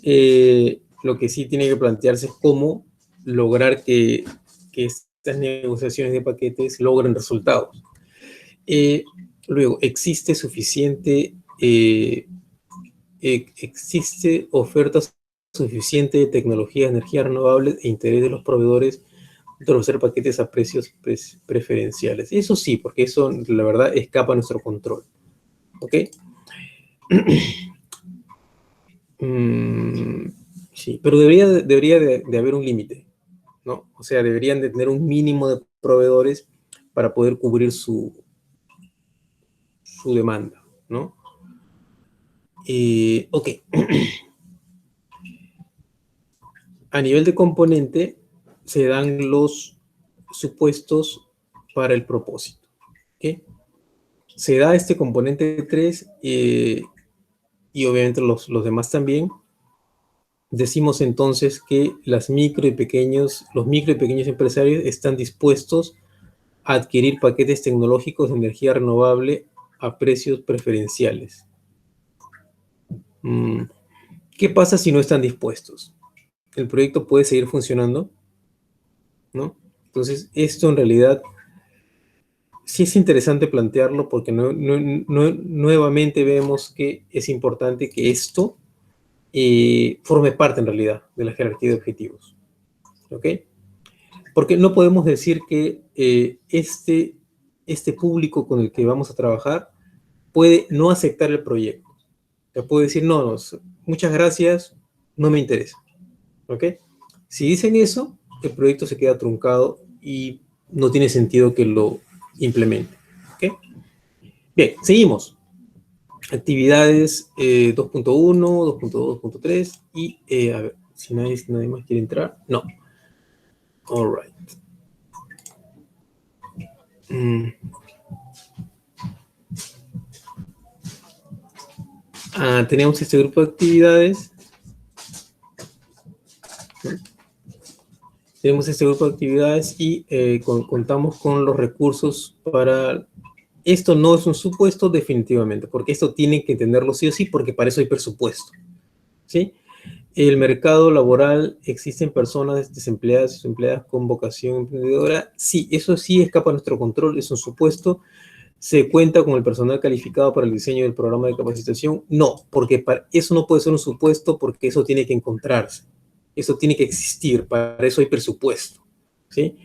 Lo que sí tiene que plantearse es cómo lograr que estas negociaciones de paquetes logren resultados. Luego, existe oferta suficiente de tecnología de energía renovable e interés de los proveedores de ofrecer paquetes a precios preferenciales. Eso sí, porque eso, la verdad, escapa a nuestro control. ¿Ok? Sí, pero debería de haber un límite, ¿no? O sea, deberían de tener un mínimo de proveedores para poder cubrir su demanda, ¿no? Ok. A nivel de componente, se dan los supuestos para el propósito, ¿ok? Se da este componente 3 y obviamente los demás también. Decimos entonces que los micro y pequeños empresarios están dispuestos a adquirir paquetes tecnológicos de energía renovable a precios preferenciales. ¿Qué pasa si no están dispuestos? ¿El proyecto puede seguir funcionando? ¿No? Entonces, esto en realidad sí es interesante plantearlo porque nuevamente vemos que es importante que esto forme parte en realidad de la jerarquía de objetivos. ¿Ok? Porque no podemos decir que este público con el que vamos a trabajar puede no aceptar el proyecto. Te puede decir, no, muchas gracias, no me interesa. ¿Ok? Si dicen eso, el proyecto se queda truncado y no tiene sentido que lo implemente. ¿Ok? Bien, seguimos. Actividades 2.1, 2.2, 2.3 y, a ver, si nadie más quiere entrar, no. All right. Tenemos este grupo de actividades. Tenemos este grupo de actividades y contamos con los recursos para... Esto no es un supuesto definitivamente, porque esto tienen que entenderlo sí o sí, porque para eso hay presupuesto. ¿Sí? El mercado laboral, existen personas desempleadas y desempleadas con vocación emprendedora. Sí, eso sí escapa a nuestro control, es un supuesto. ¿Se cuenta con el personal calificado para el diseño del programa de capacitación? No, porque eso no puede ser un supuesto porque eso tiene que encontrarse. Eso tiene que existir, para eso hay presupuesto. ¿Sí?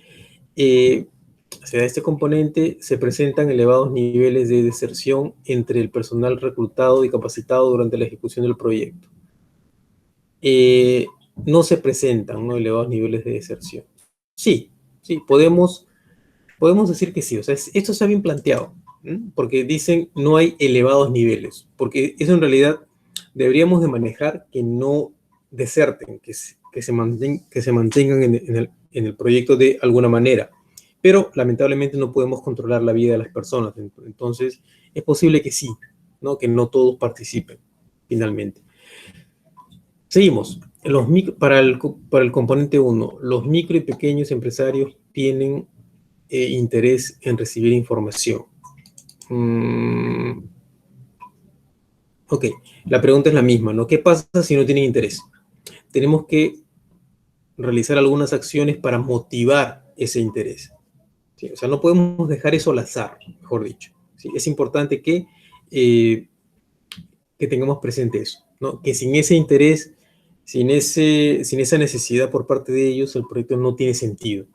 Hacia este componente se presentan elevados niveles de deserción entre el personal reclutado y capacitado durante la ejecución del proyecto. No se presentan, ¿no?, elevados niveles de deserción. Sí, sí, podemos decir que sí. O sea, esto está bien planteado, ¿eh? Porque dicen no hay elevados niveles, porque eso en realidad deberíamos de manejar que no deserten, que se mantengan en el proyecto de alguna manera. Pero lamentablemente no podemos controlar la vida de las personas. Entonces es posible que sí, ¿no?, que no todos participen finalmente. Seguimos. Para el componente 1, los micro y pequeños empresarios tienen interés en recibir información. Ok, la pregunta es la misma, ¿no? ¿Qué pasa si no tienen interés? Tenemos que realizar algunas acciones para motivar ese interés. ¿Sí? O sea, no podemos dejar eso al azar, mejor dicho. ¿Sí? Es importante que tengamos presente eso, ¿no? Que sin ese interés, sin esa necesidad por parte de ellos, el proyecto no tiene sentido.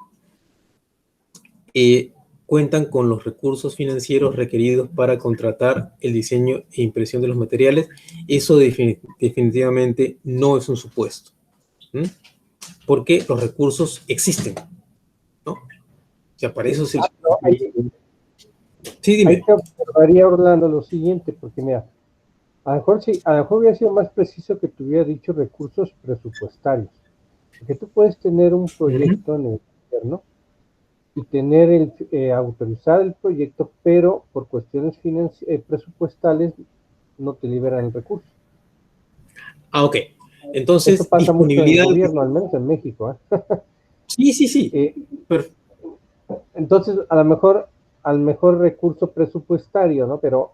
Cuentan con los recursos financieros requeridos para contratar el diseño e impresión de los materiales. Eso definitivamente no es un supuesto, porque los recursos existen, ¿no? O sea, para eso es el... Sí, dime. Ahí te observaría, Orlando, lo siguiente, porque mira, a lo mejor hubiera sido más preciso que te hubiera dicho recursos presupuestarios, porque tú puedes tener un proyecto en el gobierno y tener autorizar el proyecto, pero por cuestiones presupuestales no te liberan el recurso. Ok. Entonces, eso pasa mucho en el gobierno, al menos en México. Sí. Entonces, a lo mejor recurso presupuestario, ¿no? Pero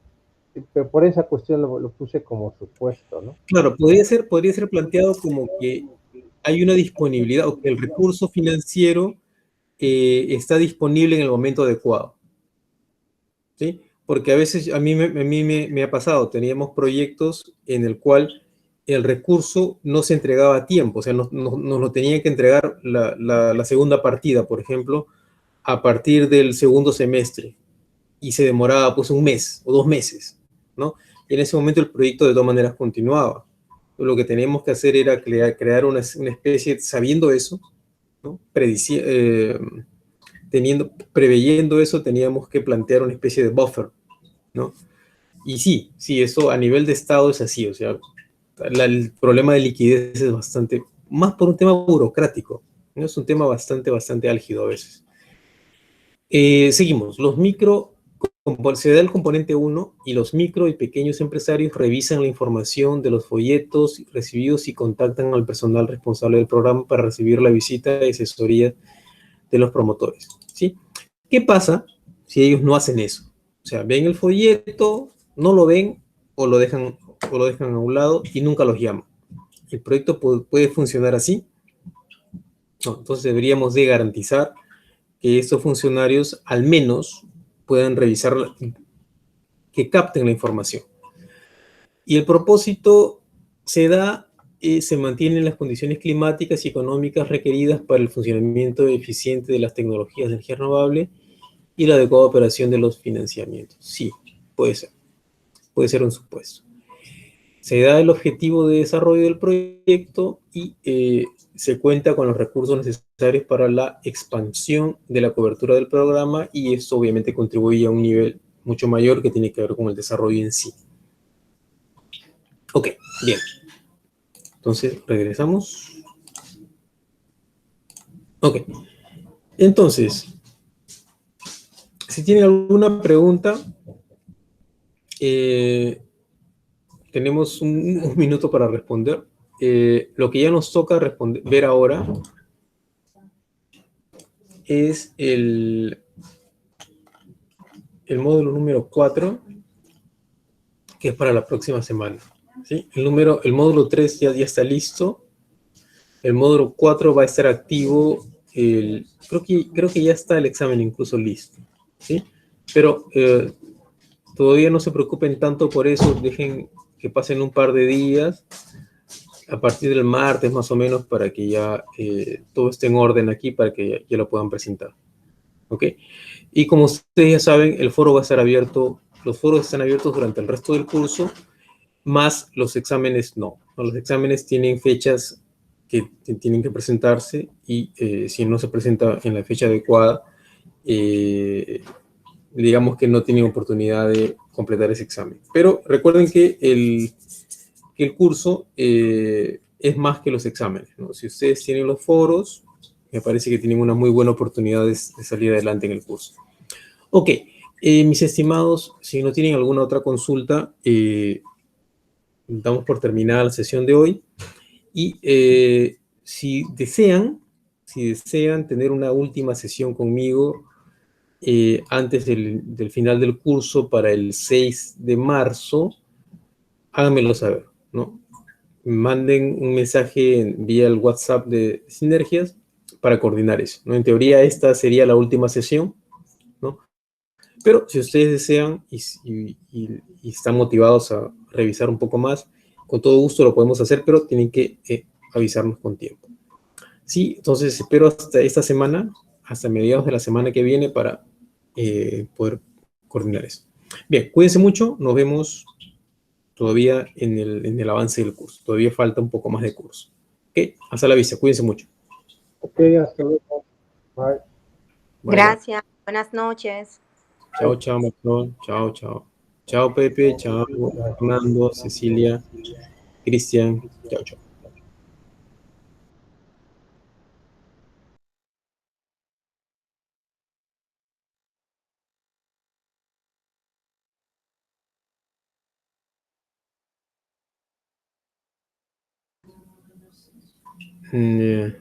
por esa cuestión lo puse como supuesto, ¿no? Claro, podría ser planteado como que hay una disponibilidad o que el recurso financiero está disponible en el momento adecuado. ¿Sí? Porque a veces a mí me ha pasado, teníamos proyectos en el cual el recurso no se entregaba a tiempo, o sea, nos lo tenían que entregar la segunda partida, por ejemplo, a partir del segundo semestre, y se demoraba pues un mes o 2 meses, ¿no? Y en ese momento el proyecto de todas maneras continuaba. Lo que teníamos que hacer era crear una especie, sabiendo eso, ¿no? Preveyendo eso, teníamos que plantear una especie de buffer, ¿no? Y sí, eso a nivel de Estado es así, o sea, el problema de liquidez es bastante, más por un tema burocrático, ¿no? Es un tema bastante álgido a veces. Seguimos, se da el componente 1 y los micro y pequeños empresarios revisan la información de los folletos recibidos y contactan al personal responsable del programa para recibir la visita y asesoría de los promotores, ¿sí? ¿Qué pasa si ellos no hacen eso? O sea, ven el folleto, no lo ven o lo dejan a un lado y nunca los llaman. ¿El proyecto puede funcionar así? No, entonces deberíamos de garantizar que estos funcionarios al menos puedan revisar, que capten la información. Y el propósito se mantienen las condiciones climáticas y económicas requeridas para el funcionamiento eficiente de las tecnologías de energía renovable y la adecuada operación de los financiamientos. Sí, puede ser un supuesto. Se da el objetivo de desarrollo del proyecto y se cuenta con los recursos necesarios para la expansión de la cobertura del programa, y esto obviamente contribuye a un nivel mucho mayor que tiene que ver con el desarrollo en sí. Ok, bien. Entonces, regresamos. Ok. Entonces, si tienen alguna pregunta, eh, tenemos un minuto para responder. Lo que ya nos toca ver ahora es el módulo número 4, que es para la próxima semana. ¿Sí? El módulo 3 ya está listo. El módulo 4 va a estar activo. Creo que ya está el examen incluso listo. ¿Sí? Pero todavía no se preocupen tanto por eso. Dejen que pasen un par de días a partir del martes más o menos para que ya todo esté en orden aquí, para que ya lo puedan presentar. ¿Ok? Y como ustedes ya saben, el foro va a estar abierto, los foros están abiertos durante el resto del curso, más los exámenes no. Los exámenes tienen fechas que tienen que presentarse, y si no se presenta en la fecha adecuada, digamos que no tienen oportunidad de completar ese examen. Pero recuerden que el curso es más que los exámenes, ¿no? Si ustedes tienen los foros, me parece que tienen una muy buena oportunidad de salir adelante en el curso. Ok, mis estimados, si no tienen alguna otra consulta, damos por terminada la sesión de hoy. Y si desean tener una última sesión conmigo antes del final del curso para el 6 de marzo, háganmelo saber, ¿no? Manden un mensaje vía el WhatsApp de Sinergias para coordinar eso, ¿no? En teoría esta sería la última sesión, ¿no? Pero si ustedes desean y están motivados a revisar un poco más, con todo gusto lo podemos hacer, pero tienen que avisarnos con tiempo. Sí, entonces espero hasta esta semana, hasta mediados de la semana que viene, para poder coordinar eso. Bien, cuídense mucho, nos vemos todavía en el avance del curso. Todavía falta un poco más de curso. Ok, hasta la vista, cuídense mucho. Ok, hasta luego. Bye. Bye, bye. Gracias, buenas noches. Chao, chao, Marcón. Chao, chao. Chao, Pepe. Chao, Fernando, Cecilia, Cristian. Chao, chao. Yeah.